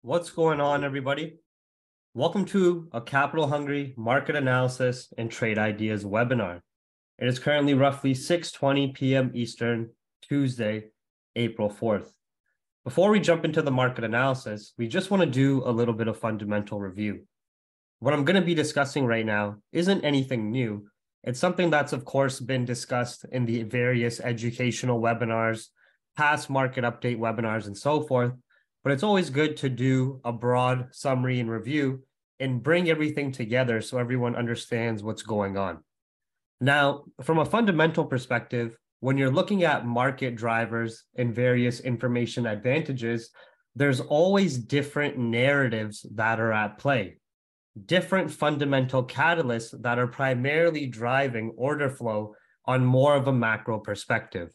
What's going on, everybody? Welcome to a Capital Hungry Market Analysis and Trade Ideas webinar. It is currently roughly 6:20 p.m. Eastern, Tuesday, April 4th. Before we jump into the market analysis, we just want to do a little bit of fundamental review. What I'm going to be discussing right now isn't anything new. It's something that's, of course, been discussed in the various educational webinars, past market update webinars, and so forth. But it's always good to do a broad summary and review and bring everything together so everyone understands what's going on. Now, from a fundamental perspective, when you're looking at market drivers and various information advantages, there's always different narratives that are at play, different fundamental catalysts that are primarily driving order flow on more of a macro perspective.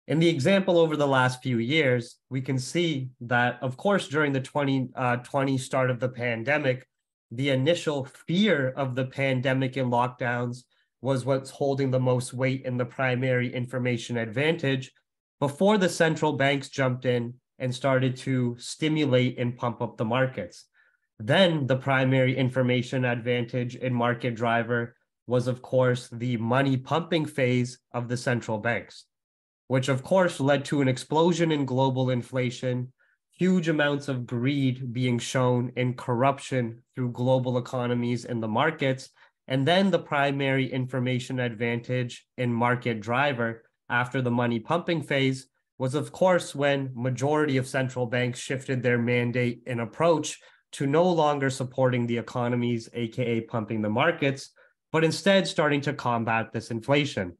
In the example over the last few years, we can see that, of course, during the 2020 start of the pandemic, the initial fear of the pandemic and lockdowns was what's holding the most weight in the primary information advantage before the central banks jumped in and started to stimulate and pump up the markets. Then the primary information advantage and market driver was, of course, the money pumping phase of the central banks, which of course led to an explosion in global inflation, huge amounts of greed being shown and corruption through global economies and the markets. And then the primary information advantage and market driver after the money pumping phase was, of course, when majority of central banks shifted their mandate and approach to no longer supporting the economies, aka pumping the markets, but instead starting to combat this inflation.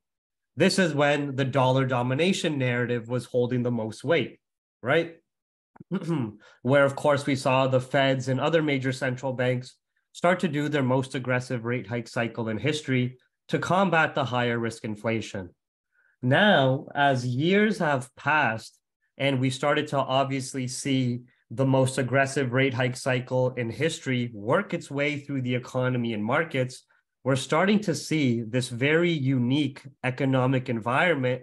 This is when the dollar domination narrative was holding the most weight, right? Where, of course, we saw the Feds and other major central banks start to do their most aggressive rate hike cycle in history to combat the higher risk inflation. Now, as years have passed and we started to obviously see the most aggressive rate hike cycle in history work its way through the economy and markets, we're starting to see this very unique economic environment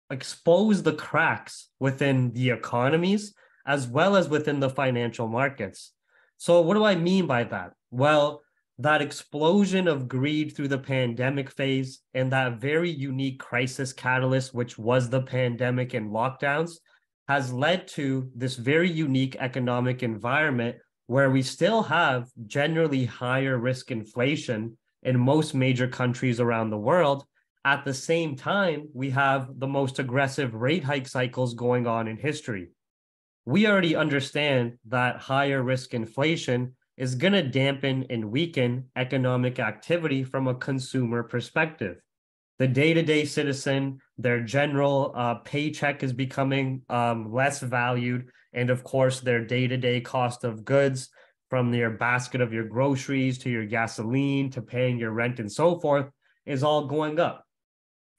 expose the cracks within the economies as well as within the financial markets. So what do I mean by that? Well, that explosion of greed through the pandemic phase and that very unique crisis catalyst, which was the pandemic and lockdowns, has led to this very unique economic environment where we still have generally higher risk inflation in most major countries around the world. At the same time, we have the most aggressive rate hike cycles going on in history. We already understand that higher risk inflation is going to dampen and weaken economic activity from a consumer perspective. The day-to-day citizen, their general paycheck is becoming less valued. And of course, their day-to-day cost of goods, from your basket of your groceries to your gasoline to paying your rent and so forth, is all going up.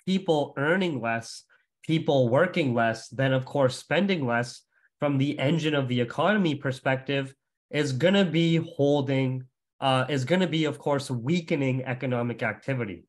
People earning less, people working less, then of course spending less from the engine of the economy perspective is going to be of course weakening economic activity.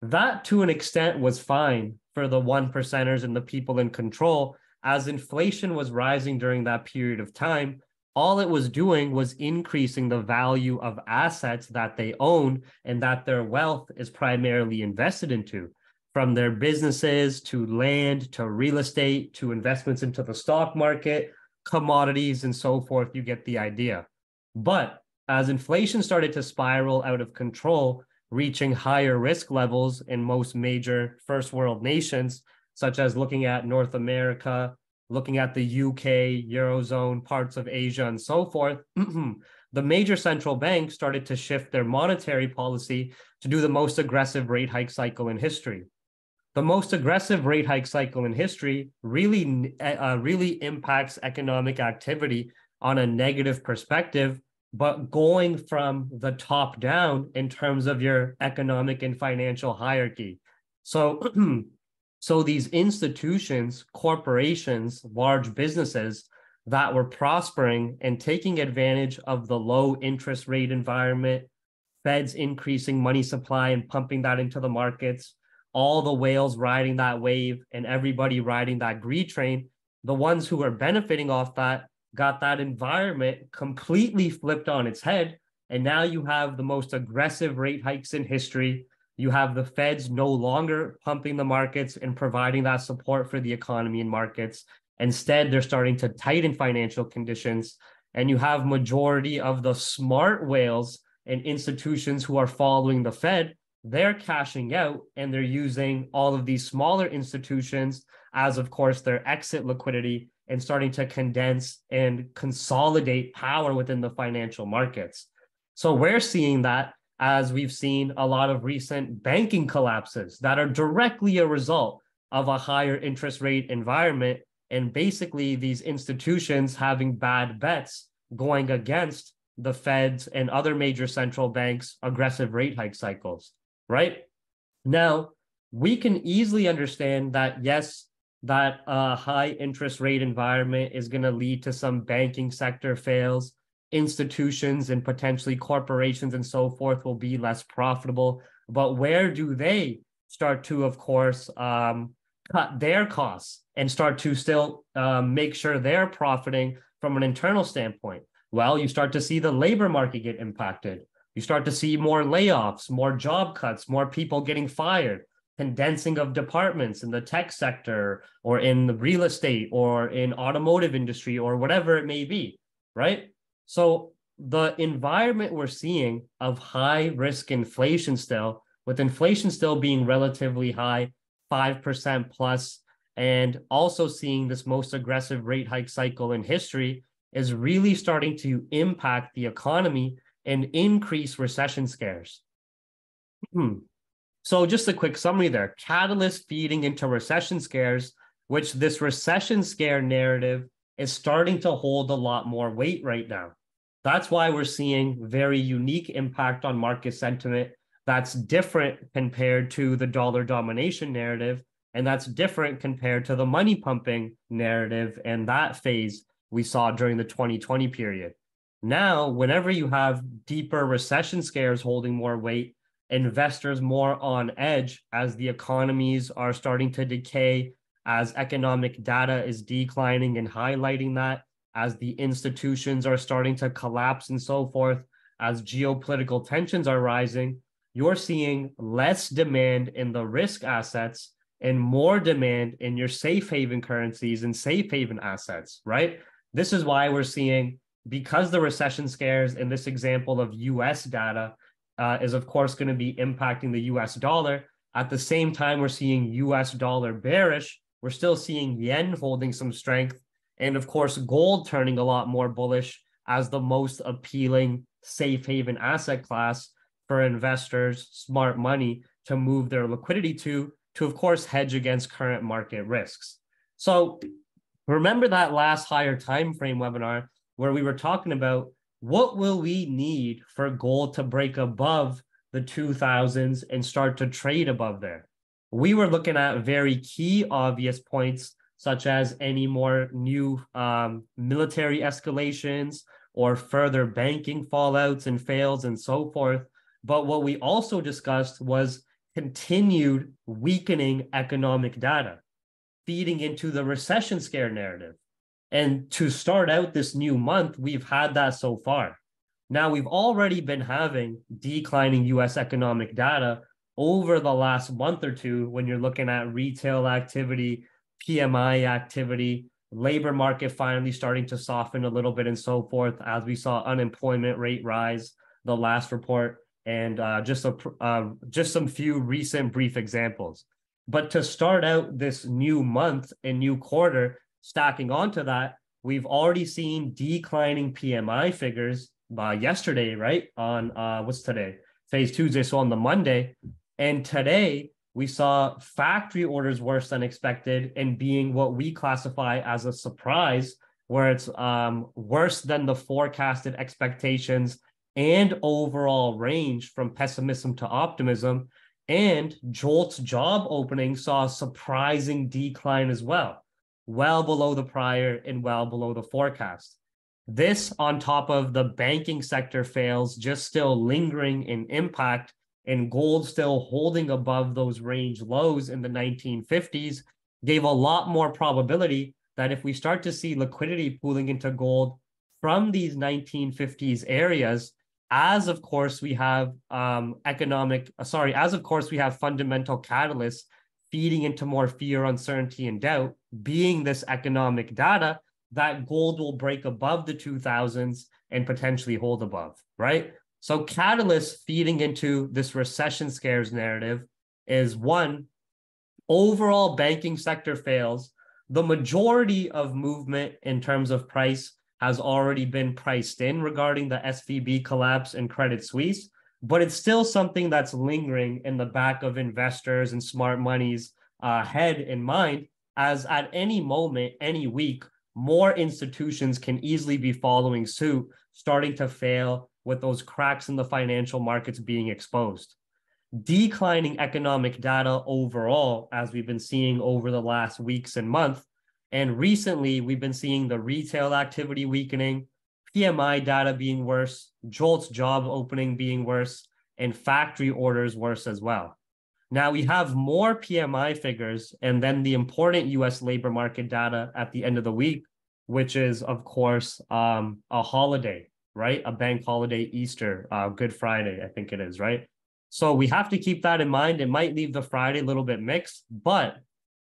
That to an extent was fine for the 1%ers and the people in control. As inflation was rising during that period of time, all it was doing was increasing the value of assets that they own and that their wealth is primarily invested into, from their businesses to land to real estate to investments into the stock market, commodities, and so forth. You get the idea. But as inflation started to spiral out of control, reaching higher risk levels in most major first world nations, such as looking at North America, looking at the UK, Eurozone, parts of Asia, and so forth, the major central banks started to shift their monetary policy to do the most aggressive rate hike cycle in history. The most aggressive rate hike cycle in history really impacts economic activity on a negative perspective, but going from the top down in terms of your economic and financial hierarchy. So these institutions, corporations, large businesses that were prospering and taking advantage of the low interest rate environment, Feds increasing money supply and pumping that into the markets, all the whales riding that wave and everybody riding that greed train, the ones who are benefiting off that got that environment completely flipped on its head. And now you have the most aggressive rate hikes in history. You have the Feds no longer pumping the markets and providing that support for the economy and markets. Instead, they're starting to tighten financial conditions. And you have majority of the smart whales and institutions who are following the Fed. They're cashing out and they're using all of these smaller institutions as, of course, their exit liquidity and starting to condense and consolidate power within the financial markets. So we're seeing that as we've seen a lot of recent banking collapses that are directly a result of a higher interest rate environment and basically these institutions having bad bets going against the Feds and other major central banks' aggressive rate hike cycles, right? Now, we can easily understand that, yes, that a high interest rate environment is going to lead to some banking sector fails. Institutions and potentially corporations and so forth will be less profitable. But where do they start to, of course, cut their costs and start to still make sure they're profiting from an internal standpoint? Well, you start to see the labor market get impacted. You start to see more layoffs, more job cuts, more people getting fired, condensing of departments in the tech sector or in the real estate or in automotive industry or whatever it may be, right? So the environment we're seeing of high risk inflation still, with inflation still being relatively high, 5% plus, and also seeing this most aggressive rate hike cycle in history, is really starting to impact the economy and increase recession scares. So just a quick summary there. Catalyst feeding into recession scares, which this recession scare narrative is starting to hold a lot more weight right now. That's why we're seeing very unique impact on market sentiment that's different compared to the dollar domination narrative, and that's different compared to the money pumping narrative and that phase we saw during the 2020 period. Now, whenever you have deeper recession scares holding more weight, investors more on edge as the economies are starting to decay, as economic data is declining and highlighting that, as the institutions are starting to collapse and so forth, as geopolitical tensions are rising, you're seeing less demand in the risk assets and more demand in your safe haven currencies and safe haven assets, right? This is why we're seeing, because the recession scares in this example of US data is of course going to be impacting the US dollar. At the same time, we're seeing US dollar bearish. We're still seeing yen holding some strength. And of course, gold turning a lot more bullish as the most appealing safe haven asset class for investors, smart money to move their liquidity to of course, hedge against current market risks. So remember that last higher time frame webinar where we were talking about what will we need for gold to break above the 2000s and start to trade above there? We were looking at very key obvious points, such as any more new military escalations or further banking fallouts and fails and so forth. But what we also discussed was continued weakening economic data, feeding into the recession scare narrative. And to start out this new month, we've had that so far. Now, we've already been having declining US economic data over the last month or two when you're looking at retail activity, PMI activity, labor market finally starting to soften a little bit and so forth, as we saw unemployment rate rise, the last report, and just some few recent brief examples. But to start out this new month and new quarter, stacking onto that, we've already seen declining PMI figures yesterday, right? On what's today? Today's Tuesday, so on the Monday. And today, we saw factory orders worse than expected and being what we classify as a surprise, where it's worse than the forecasted expectations and overall range from pessimism to optimism. And JOLTS job opening saw a surprising decline as well, well below the prior and well below the forecast. This on top of the banking sector fails just still lingering in impact, and gold still holding above those range lows in the 1950s, gave a lot more probability that if we start to see liquidity pooling into gold from these 1950s areas, as of course we have fundamental catalysts feeding into more fear, uncertainty, and doubt, being this economic data, that gold will break above the 2000s and potentially hold above, right? So catalysts feeding into this recession scares narrative is one, overall banking sector fails. The majority of movement in terms of price has already been priced in regarding the SVB collapse and Credit Suisse, but it's still something that's lingering in the back of investors and smart money's head and mind, as at any moment, any week, more institutions can easily be following suit, starting to fail with those cracks in the financial markets being exposed. Declining economic data overall, as we've been seeing over the last weeks and months. And recently, we've been seeing the retail activity weakening, PMI data being worse, JOLTS job opening being worse, and factory orders worse as well. Now, we have more PMI figures and then the important US labor market data at the end of the week, which is, of course, a holiday, right? A bank holiday, Easter, Good Friday, I think it is, right? So we have to keep that in mind. It might leave the Friday a little bit mixed, but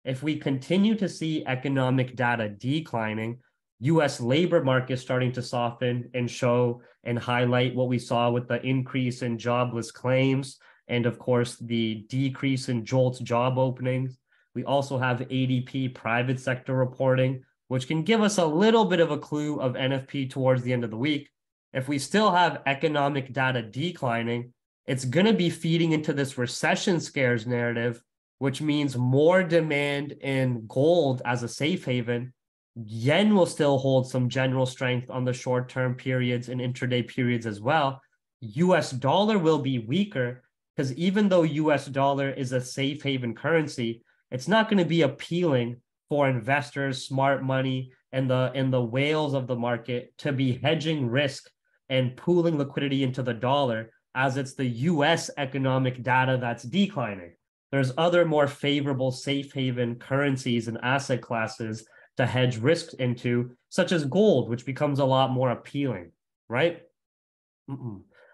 if we continue to see economic data declining, US labor market starting to soften and show and highlight what we saw with the increase in jobless claims, and of course, the decrease in JOLTS job openings. We also have ADP private sector reporting, which can give us a little bit of a clue of NFP towards the end of the week. If we still have economic data declining, it's going to be feeding into this recession scares narrative, which means more demand in gold as a safe haven. Yen will still hold some general strength on the short-term periods and intraday periods as well. US dollar will be weaker because even though US dollar is a safe haven currency, it's not going to be appealing for investors, smart money, and the whales of the market to be hedging risk and pooling liquidity into the dollar, as it's the US economic data that's declining. There's other more favorable safe haven currencies and asset classes to hedge risks into, such as gold, which becomes a lot more appealing, right?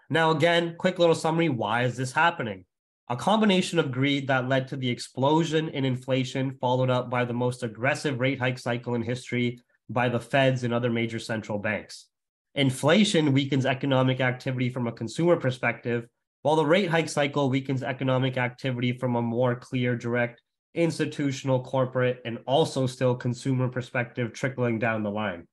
Now, again, quick little summary. Why is this happening? A combination of greed that led to the explosion in inflation, followed up by the most aggressive rate hike cycle in history by the Feds and other major central banks. Inflation weakens economic activity from a consumer perspective, while the rate hike cycle weakens economic activity from a more clear, direct, institutional, corporate, and also still consumer perspective trickling down the line.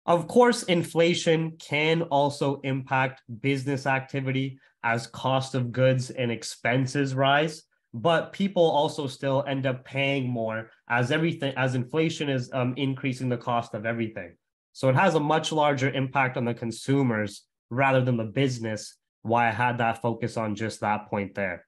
Of course, inflation can also impact business activity as cost of goods and expenses rise, but people also still end up paying more as inflation is increasing the cost of everything. So it has a much larger impact on the consumers rather than the business, why I had that focus on just that point there.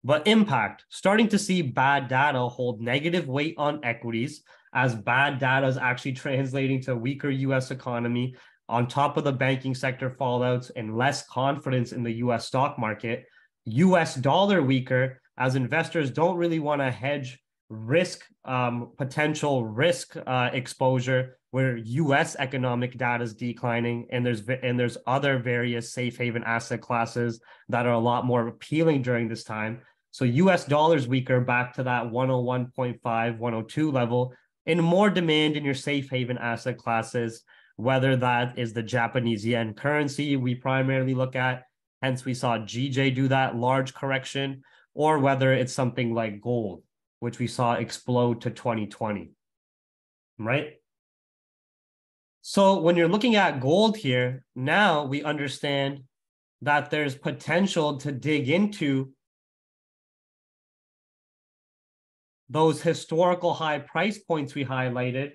But impact, starting to see bad data hold negative weight on equities, as bad data is actually translating to a weaker US economy on top of the banking sector fallouts and less confidence in the US stock market. US dollar weaker, as investors don't really want to hedge risk, potential risk exposure where US economic data is declining, and there's other various safe haven asset classes that are a lot more appealing during this time. So US dollars weaker back to that 101.5, 102 level, and more demand in your safe haven asset classes, whether that is the Japanese yen currency we primarily look at, hence we saw GJ do that large correction, or whether it's something like gold, which we saw explode to 2020, right? So when you're looking at gold here, now we understand that there's potential to dig into those historical high price points we highlighted,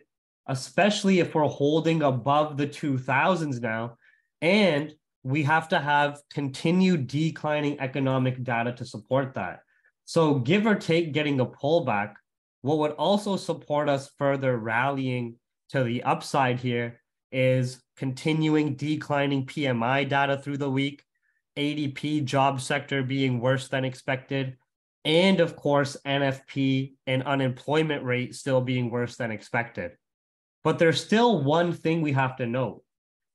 especially if we're holding above the 2000s now, and we have to have continued declining economic data to support that. So give or take getting a pullback, what would also support us further rallying to the upside here is continuing declining PMI data through the week, ADP job sector being worse than expected, and of course, NFP and unemployment rate still being worse than expected. But there's still one thing we have to note.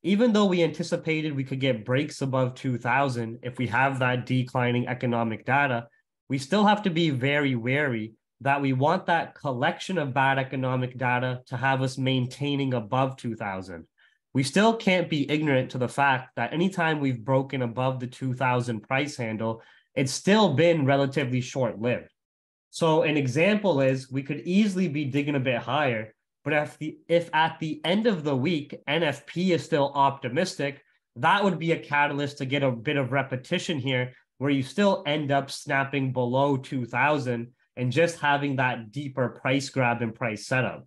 Even though we anticipated we could get breaks above 2000 if we have that declining economic data, we still have to be very wary that we want that collection of bad economic data to have us maintaining above 2000. We still can't be ignorant to the fact that anytime we've broken above the 2000 price handle, it's still been relatively short-lived. So an example is we could easily be digging a bit higher, but if at the end of the week, NFP is still optimistic, that would be a catalyst to get a bit of repetition here where you still end up snapping below 2000 and just having that deeper price grab and price setup.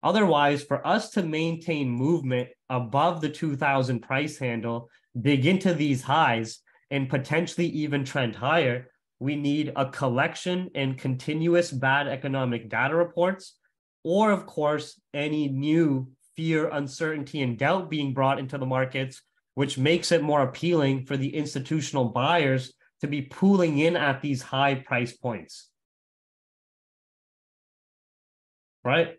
Otherwise, for us to maintain movement above the 2000 price handle, dig into these highs, and potentially even trend higher, we need a collection and continuous bad economic data reports, or of course, any new fear, uncertainty, and doubt being brought into the markets, which makes it more appealing for the institutional buyers to be pooling in at these high price points. Right?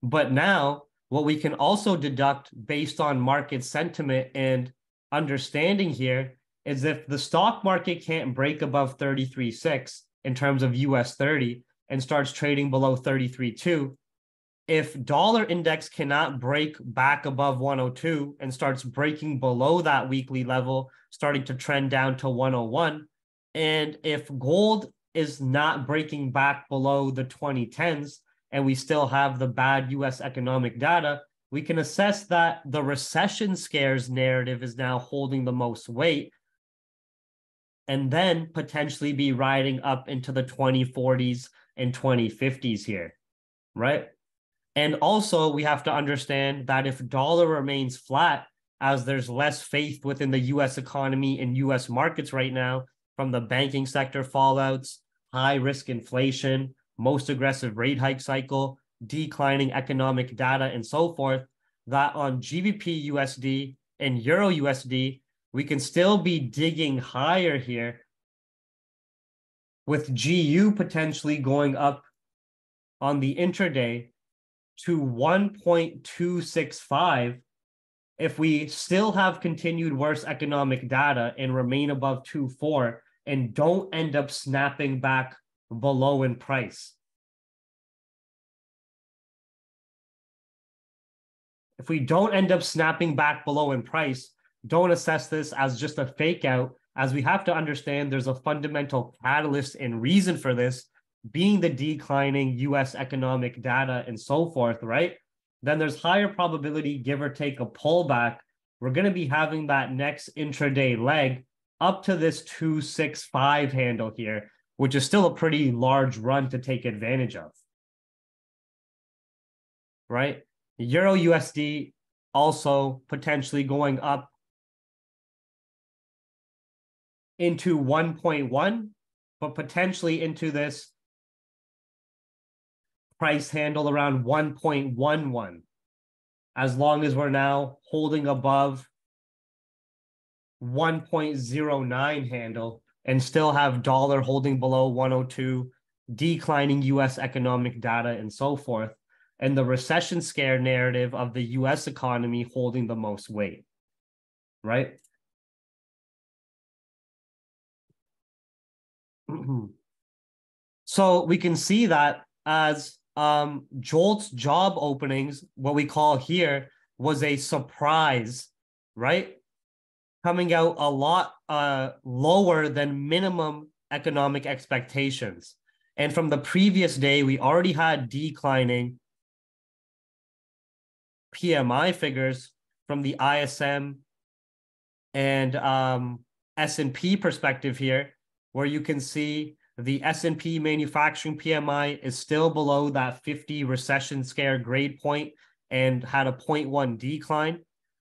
But now, what we can also deduct based on market sentiment and understanding here is if the stock market can't break above 33.6 in terms of US 30 and starts trading below 33.2, if dollar index cannot break back above 102 and starts breaking below that weekly level, starting to trend down to 101, and if gold is not breaking back below the 2010s, and we still have the bad US economic data, we can assess that the recession scares narrative is now holding the most weight, and then potentially be riding up into the 2040s and 2050s here, right? And also, we have to understand that if dollar remains flat, as there's less faith within the US economy and US markets right now, from the banking sector fallouts, high risk inflation, most aggressive rate hike cycle, declining economic data, and so forth, that on GBPUSD and EURUSD, we can still be digging higher here, with GU potentially going up on the intraday to 1.265 if we still have continued worse economic data and remain above 2.4 and don't end up snapping back below in price. If we don't end up snapping back below in price, don't assess this as just a fake out, as we have to understand there's a fundamental catalyst and reason for this, being the declining US economic data and so forth, right? Then there's higher probability, give or take a pullback. We're going to be having that next intraday leg up to this 265 handle here, which is still a pretty large run to take advantage of, right? EURUSD also potentially going up into 1.1, but potentially into this price handle around 1.11, as long as we're now holding above 1.09 handle and still have dollar holding below 102, declining US economic data and so forth, and the recession scare narrative of the US economy holding the most weight, right? So we can see that as Jolt's job openings, what we call here, was a surprise, right? Coming out a lot lower than minimum economic expectations. And from the previous day, we already had declining PMI figures from the ISM and S&P perspective here, where you can see the S&P manufacturing PMI is still below that 50 recession scare grade point and had a 0.1 decline.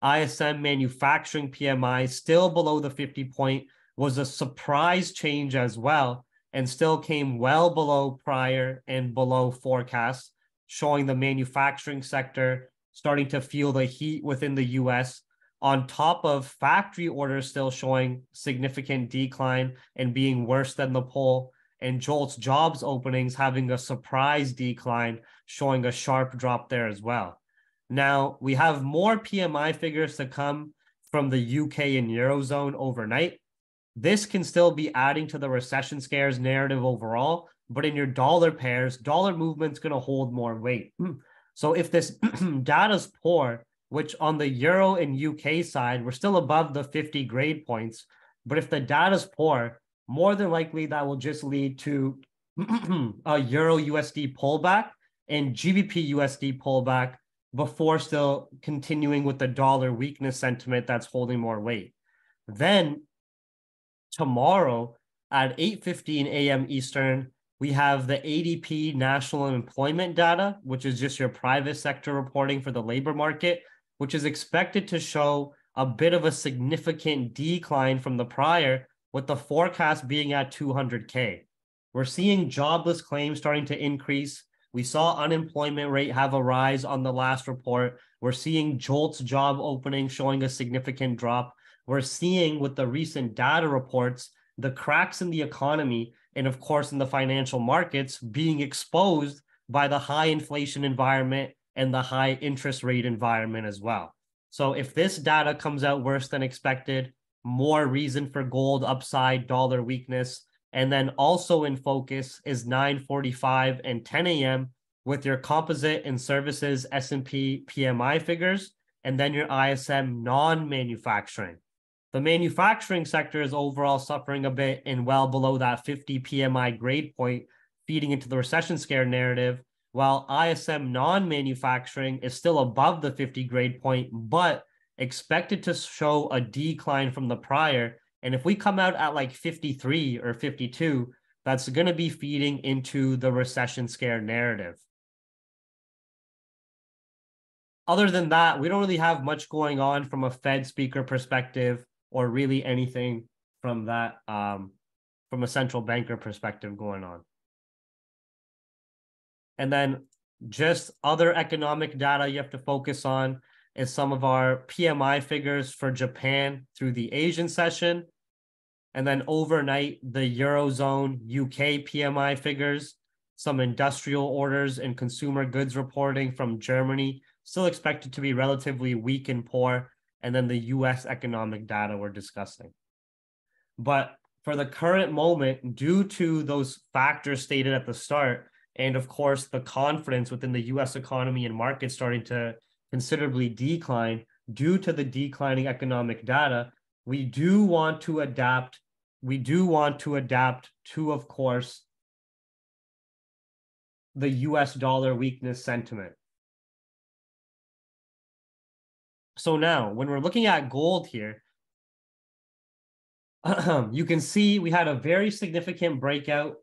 ISM manufacturing PMI still below the 50 point, was a surprise change as well, and still came well below prior and below forecast, showing the manufacturing sector starting to feel the heat within the US, on top of factory orders still showing significant decline and being worse than the poll, and Jolt's jobs openings having a surprise decline, showing a sharp drop there as well. Now, we have more PMI figures to come from the UK and Eurozone overnight. This can still be adding to the recession scares narrative overall, but in your dollar pairs, dollar movement's going to hold more weight. So if this data's poor, which on the Euro and UK side, we're still above the 50 grade points, but if the data's poor, more than likely that will just lead to a Euro USD pullback and GBP USD pullback before still continuing with the dollar weakness sentiment that's holding more weight. Then tomorrow at 8:15 a.m. Eastern, we have the ADP national employment data, which is just your private sector reporting for the labor market, which is expected to show a bit of a significant decline from the prior, with the forecast being at 200K. We're seeing jobless claims starting to increase. We saw unemployment rate have a rise on the last report. We're seeing JOLTS job opening showing a significant drop. We're seeing with the recent data reports, the cracks in the economy and of course in the financial markets being exposed by the high inflation environment and the high interest rate environment as well. So if this data comes out worse than expected, more reason for gold upside, dollar weakness. And then also in focus is 9:45 and 10 a.m. with your composite and services S&P PMI figures, and then your ISM non-manufacturing. The manufacturing sector is overall suffering a bit and well below that 50 PMI grade point, feeding into the recession scare narrative, while ISM non-manufacturing is still above the 50 grade point, but expected to show a decline from the prior. And if we come out at like 53 or 52, that's going to be feeding into the recession scare narrative. Other than that, we don't really have much going on from a Fed speaker perspective or really anything from that, from a central banker perspective going on. And then just other economic data you have to focus on is some of our PMI figures for Japan through the Asian session. And then overnight, the Eurozone UK PMI figures, some industrial orders and consumer goods reporting from Germany, still expected to be relatively weak and poor. And then the US economic data we're discussing. But for the current moment, due to those factors stated at the start, and of course, the confidence within the US economy and market starting to considerably decline due to the declining economic data, we do want to adapt to, of course, the US dollar weakness sentiment. So now, when we're looking at gold here, you can see we had a very significant breakout,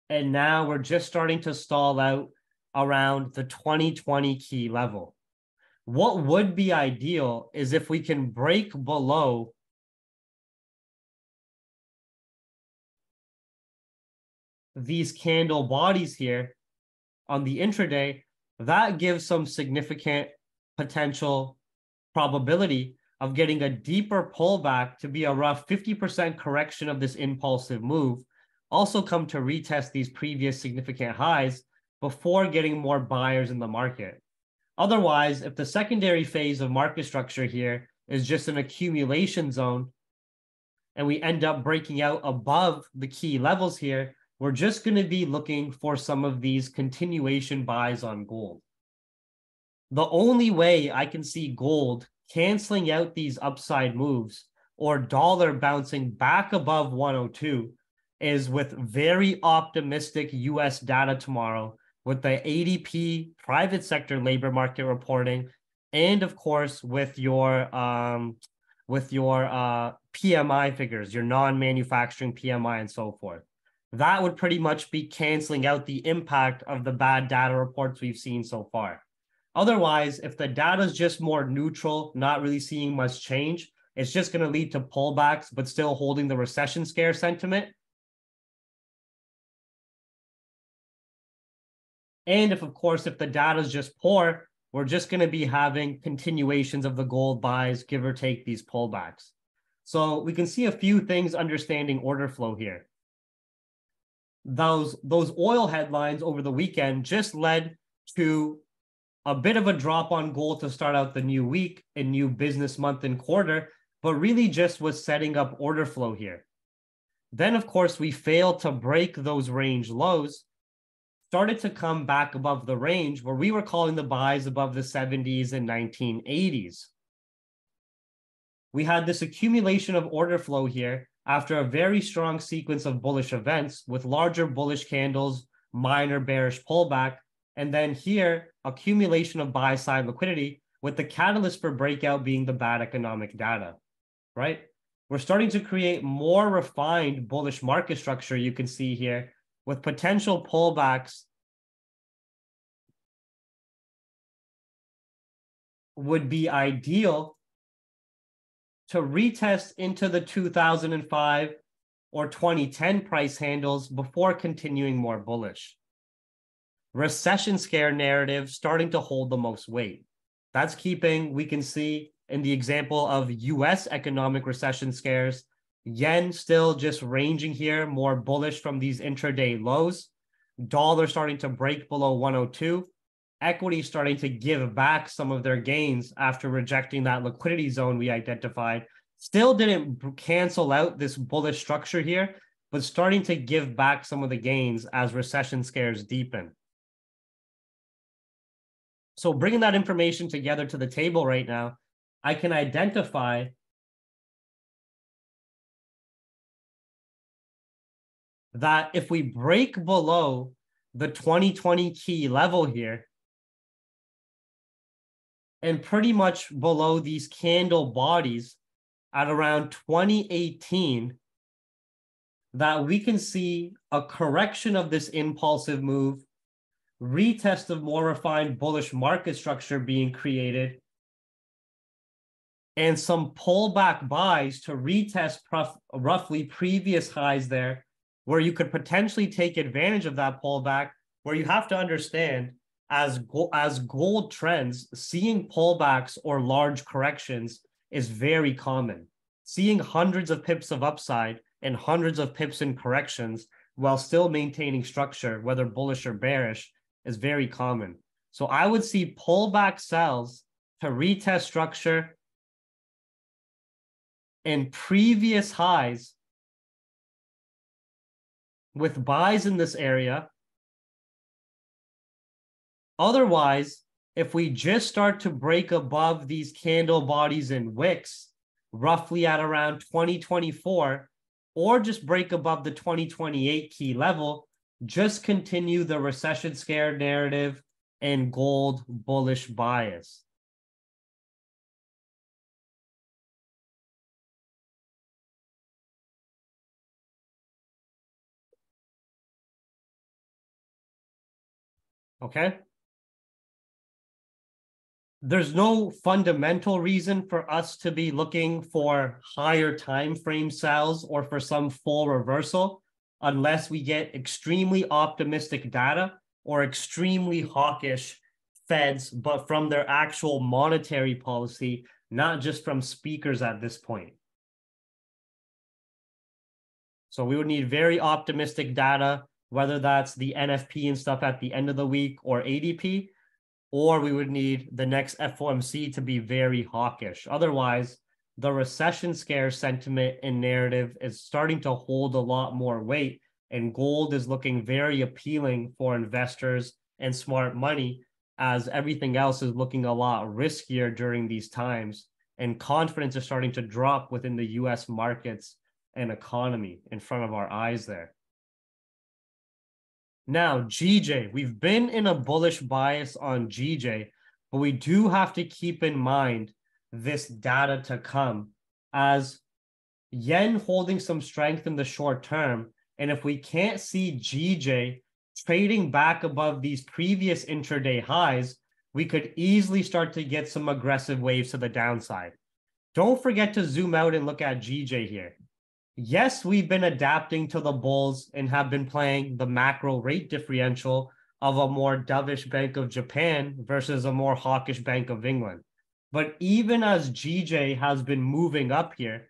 and now we're just starting to stall out around the 2020 key level. What would be ideal is if we can break below these candle bodies here on the intraday. That gives some significant potential probability of getting a deeper pullback to be a rough 50% correction of this impulsive move, also come to retest these previous significant highs before getting more buyers in the market. Otherwise, if the secondary phase of market structure here is just an accumulation zone and we end up breaking out above the key levels here, we're just going to be looking for some of these continuation buys on gold. The only way I can see gold canceling out these upside moves or dollar bouncing back above 102 is with very optimistic US data tomorrow, with the ADP private sector labor market reporting, and of course with your PMI figures, your non-manufacturing PMI and so forth. That would pretty much be canceling out the impact of the bad data reports we've seen so far. Otherwise, if the data is just more neutral, not really seeing much change, it's just going to lead to pullbacks, but still holding the recession scare sentiment. And if the data is just poor, we're just going to be having continuations of the gold buys, give or take these pullbacks. So we can see a few things understanding order flow here. Those oil headlines over the weekend just led to a bit of a drop on gold to start out the new week and new business month and quarter, but really just was setting up order flow here. Then, of course, we failed to break those range lows, started to come back above the range where we were calling the buys above the 70s and 1980s. We had this accumulation of order flow here after a very strong sequence of bullish events with larger bullish candles, minor bearish pullback, and then here, accumulation of buy-side liquidity with the catalyst for breakout being the bad economic data, right? We're starting to create more refined bullish market structure, you can see here, with potential pullbacks would be ideal to retest into the 2005 or 2010 price handles before continuing more bullish. Recession scare narrative starting to hold the most weight. That's keeping, we can see in the example of US economic recession scares, yen still just ranging here, more bullish from these intraday lows, dollar starting to break below 102, equity starting to give back some of their gains after rejecting that liquidity zone we identified. Still didn't cancel out this bullish structure here, but starting to give back some of the gains as recession scares deepen. So bringing that information together to the table right now, I can identify that if we break below the 2020 key level here, and pretty much below these candle bodies at around 2018, that we can see a correction of this impulsive move, retest of more refined bullish market structure being created, and some pullback buys to retest roughly previous highs there, where you could potentially take advantage of that pullback, where you have to understand as gold trends, seeing pullbacks or large corrections is very common. Seeing hundreds of pips of upside and hundreds of pips in corrections while still maintaining structure, whether bullish or bearish, is very common. So I would see pullback sells to retest structure in previous highs with buys in this area. Otherwise, if we just start to break above these candle bodies and wicks, roughly at around 2024, or just break above the 2028 key level, just continue the recession scare narrative and gold bullish bias. Okay? There's no fundamental reason for us to be looking for higher time frame sells or for some full reversal unless we get extremely optimistic data or extremely hawkish Feds, but from their actual monetary policy, not just from speakers at this point. So we would need very optimistic data, whether that's the NFP and stuff at the end of the week or ADP, or we would need the next FOMC to be very hawkish. Otherwise, the recession scare sentiment and narrative is starting to hold a lot more weight, and gold is looking very appealing for investors and smart money, as everything else is looking a lot riskier during these times, and confidence is starting to drop within the US markets and economy in front of our eyes there. Now, GJ, we've been in a bullish bias on GJ, but we do have to keep in mind this data to come as yen holding some strength in the short term. And if we can't see GJ trading back above these previous intraday highs, we could easily start to get some aggressive waves to the downside. Don't forget to zoom out and look at GJ here. Yes, we've been adapting to the bulls and have been playing the macro rate differential of a more dovish Bank of Japan versus a more hawkish Bank of England. But even as GJ has been moving up here,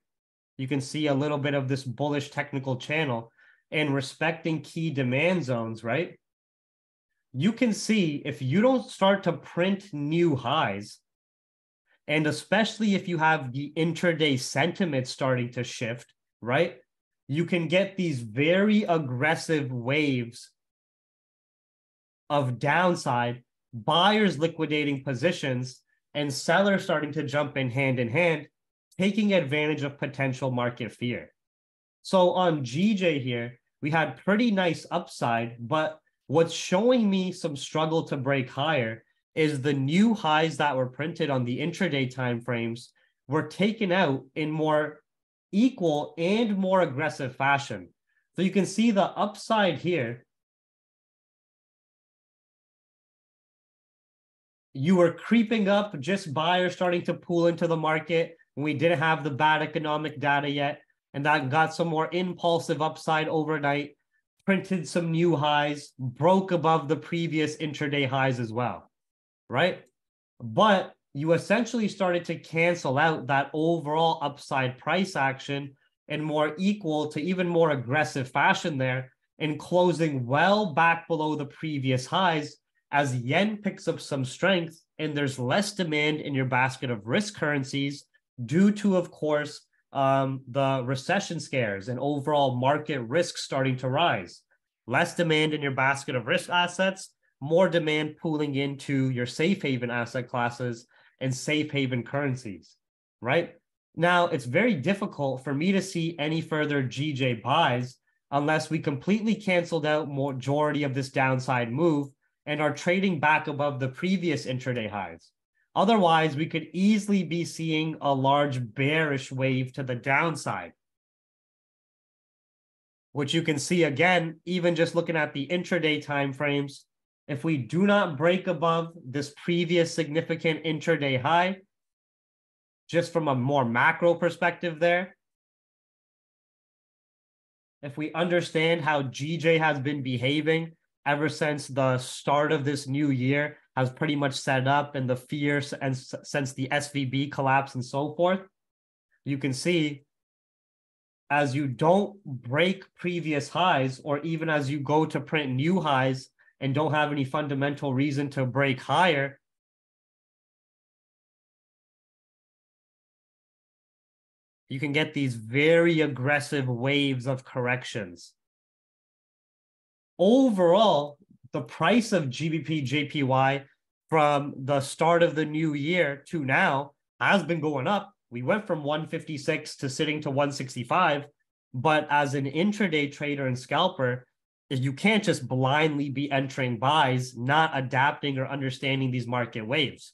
you can see a little bit of this bullish technical channel and respecting key demand zones, right? you can see if you don't start to print new highs, and especially if you have the intraday sentiment starting to shift, right? You can get these very aggressive waves of downside, buyers liquidating positions, and sellers starting to jump in hand, taking advantage of potential market fear. So on GJ here, we had pretty nice upside, but what's showing me some struggle to break higher is the new highs that were printed on the intraday timeframes were taken out in more equal and more aggressive fashion. So you can see the upside here. You were creeping up, just buyers starting to pool into the market when we didn't have the bad economic data yet. And that got some more impulsive upside overnight, printed some new highs, broke above the previous intraday highs as well, right? But you essentially started to cancel out that overall upside price action in more equal to even more aggressive fashion there, and closing well back below the previous highs as yen picks up some strength and there's less demand in your basket of risk currencies due to, of course, the recession scares and overall market risk starting to rise. Less demand in your basket of risk assets, more demand pooling into your safe haven asset classes and safe haven currencies, right? Now, it's very difficult for me to see any further GJ buys unless we completely canceled out majority of this downside move and are trading back above the previous intraday highs. Otherwise, we could easily be seeing a large bearish wave to the downside, which you can see again, even just looking at the intraday timeframes. If we do not break above this previous significant intraday high, just from a more macro perspective there, if we understand how GJ has been behaving ever since the start of this new year, has pretty much set up, and the fears and since the SVB collapse and so forth, you can see as you don't break previous highs, or even as you go to print new highs and don't have any fundamental reason to break higher, you can get these very aggressive waves of corrections. Overall, the price of GBPJPY from the start of the new year to now has been going up. We went from 156 to sitting to 165, but as an intraday trader and scalper, you can't just blindly be entering buys, not adapting or understanding these market waves.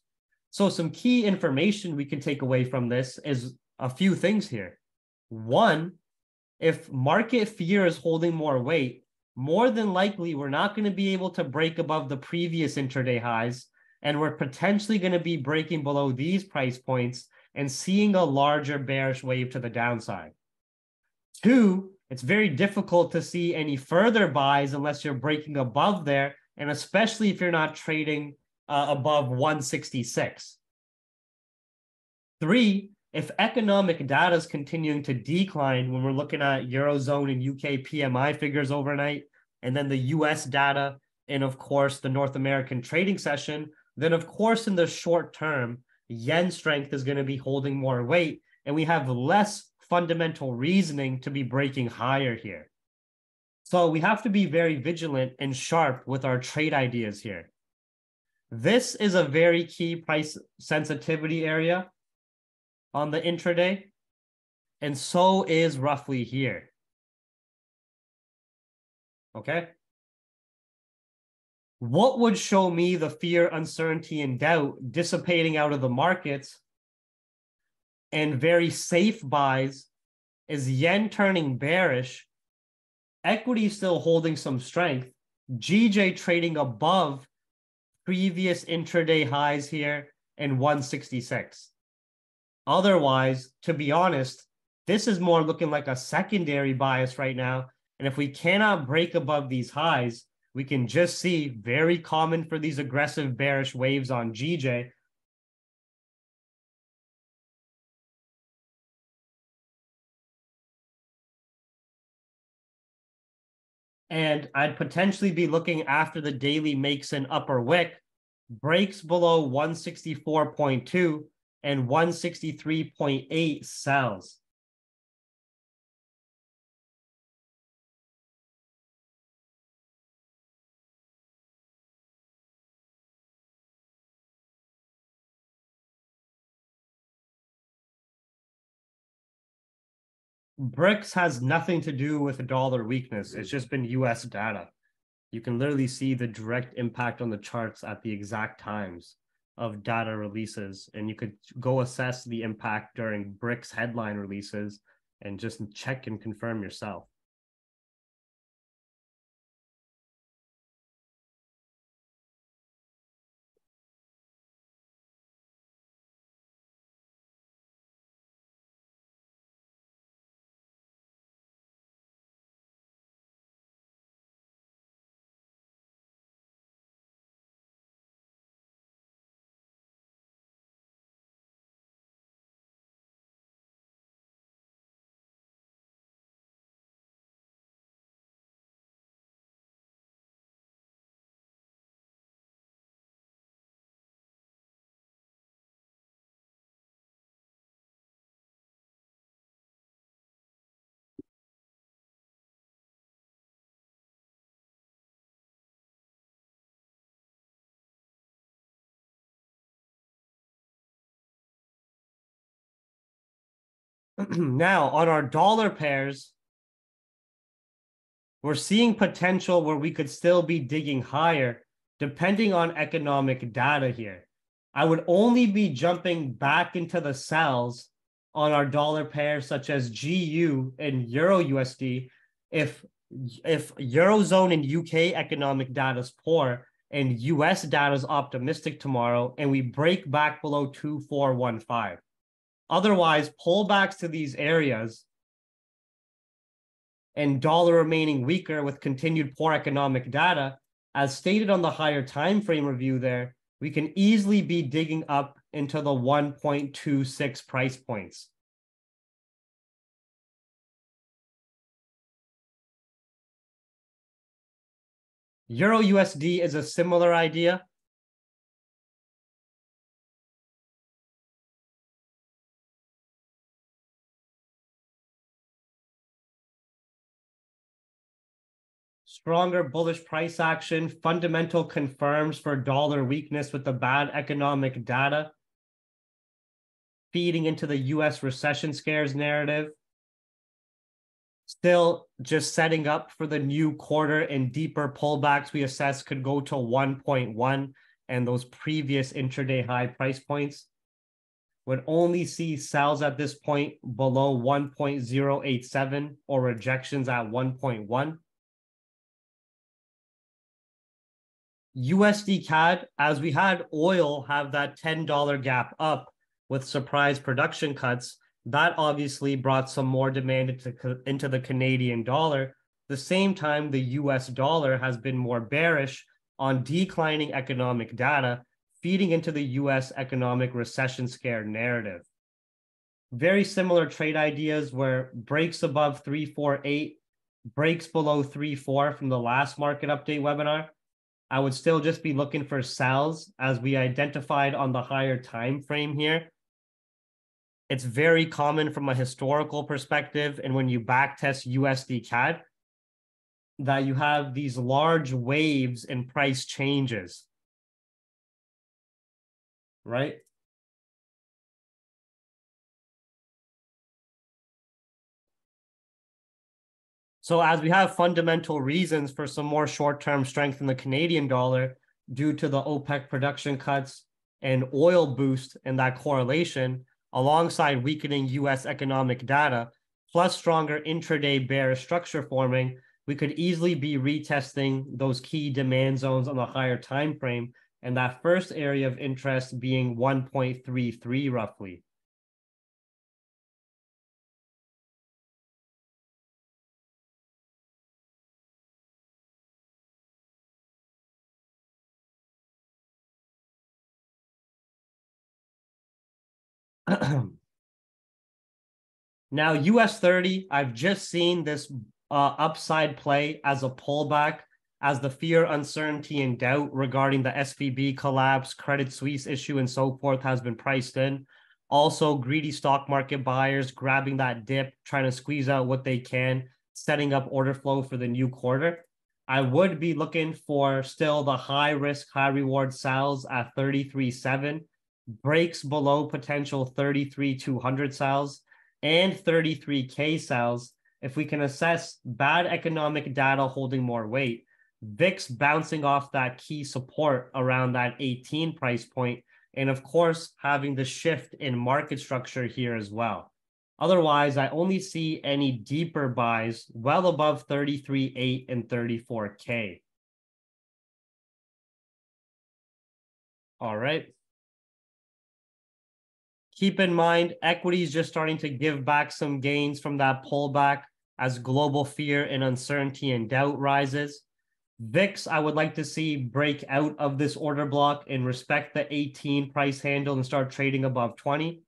So some key information we can take away from this is a few things here. One, if market fear is holding more weight, more than likely, we're not going to be able to break above the previous intraday highs, and we're potentially going to be breaking below these price points and seeing a larger bearish wave to the downside. Two, it's very difficult to see any further buys unless you're breaking above there, and especially if you're not trading above 166. Three, if economic data is continuing to decline when we're looking at Eurozone and UK PMI figures overnight, and then the US data, and of course the North American trading session, then of course in the short term, yen strength is going to be holding more weight, and we have less fundamental reasoning to be breaking higher here. So we have to be very vigilant and sharp with our trade ideas here. This is a very key price sensitivity area on the intraday, and so is roughly here. Okay. What would show me the fear, uncertainty, and doubt dissipating out of the markets and very safe buys is yen turning bearish, equity still holding some strength, GJ trading above previous intraday highs here in 166. Otherwise, to be honest, this is more looking like a secondary bias right now. And if we cannot break above these highs, we can just see very common for these aggressive bearish waves on GJ. And I'd potentially be looking after the daily makes an upper wick, breaks below 164.2 and 163.8 sells. BRICS has nothing to do with dollar weakness. It's just been US data. You can literally see the direct impact on the charts at the exact times of data releases. And you could go assess the impact during BRICS headline releases and just check and confirm yourself. Now, on our dollar pairs, we're seeing potential where we could still be digging higher, depending on economic data here. I would only be jumping back into the sells on our dollar pairs such as GU and EURUSD if Eurozone and UK economic data is poor and US data is optimistic tomorrow and we break back below 2415. Otherwise, pullbacks to these areas and dollar remaining weaker with continued poor economic data, as stated on the higher time frame review there, we can easily be digging up into the 1.26 price points. EURUSD is a similar idea. Stronger bullish price action, fundamental confirms for dollar weakness with the bad economic data, feeding into the US recession scares narrative. Still just setting up for the new quarter and deeper pullbacks we assess could go to 1.1 and those previous intraday high price points. Would only see sells at this point below 1.087 or rejections at 1.1. USDCAD, as we had oil have that $10 gap up with surprise production cuts, that obviously brought some more demand into the Canadian dollar. The same time, the US dollar has been more bearish on declining economic data, feeding into the US economic recession scare narrative. Very similar trade ideas where breaks above 348, breaks below 34 from the last market update webinar. I would still just be looking for sells as we identified on the higher time frame here. It's very common from a historical perspective, and when you backtest USDCAD, that you have these large waves in price changes, right? So as we have fundamental reasons for some more short-term strength in the Canadian dollar due to the OPEC production cuts and oil boost and that correlation, alongside weakening US economic data, plus stronger intraday bearish structure forming, we could easily be retesting those key demand zones on a higher time frame, and that first area of interest being 1.33 roughly. Now, US 30, I've just seen this upside play as a pullback, as the fear, uncertainty, and doubt regarding the SVB collapse, Credit Suisse issue, and so forth has been priced in. Also, greedy stock market buyers grabbing that dip, trying to squeeze out what they can, setting up order flow for the new quarter. I would be looking for still the high risk, high reward sells at 33.7, breaks below potential 33,200 sells, and 33K sells. If we can assess bad economic data holding more weight, VIX bouncing off that key support around that 18 price point, and of course, having the shift in market structure here as well. Otherwise, I only see any deeper buys well above 33.8 and 34K. All right. Keep in mind, equity is just starting to give back some gains from that pullback as global fear and uncertainty and doubt rises. VIX, I would like to see break out of this order block and respect the 18 price handle and start trading above 20.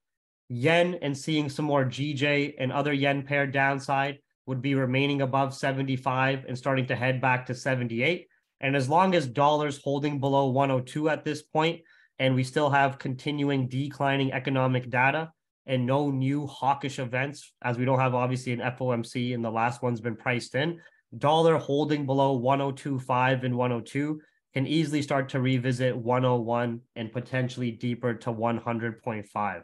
Yen and seeing some more GJ and other yen pair downside would be remaining above 75 and starting to head back to 78. And as long as dollars holding below 102 at this point, and we still have continuing declining economic data and no new hawkish events, as we don't have obviously an FOMC and the last one's been priced in, dollar holding below 102.5 and 102 can easily start to revisit 101 and potentially deeper to 100.5.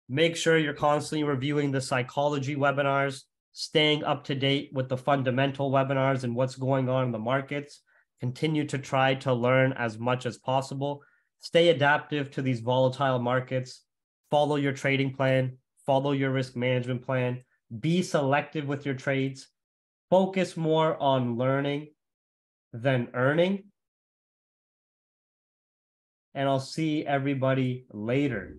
Make sure you're constantly reviewing the psychology webinars, staying up to date with the fundamental webinars and what's going on in the markets. Continue to try to learn as much as possible. Stay adaptive to these volatile markets. Follow your trading plan. Follow your risk management plan. Be selective with your trades. Focus more on learning than earning. And I'll see everybody later.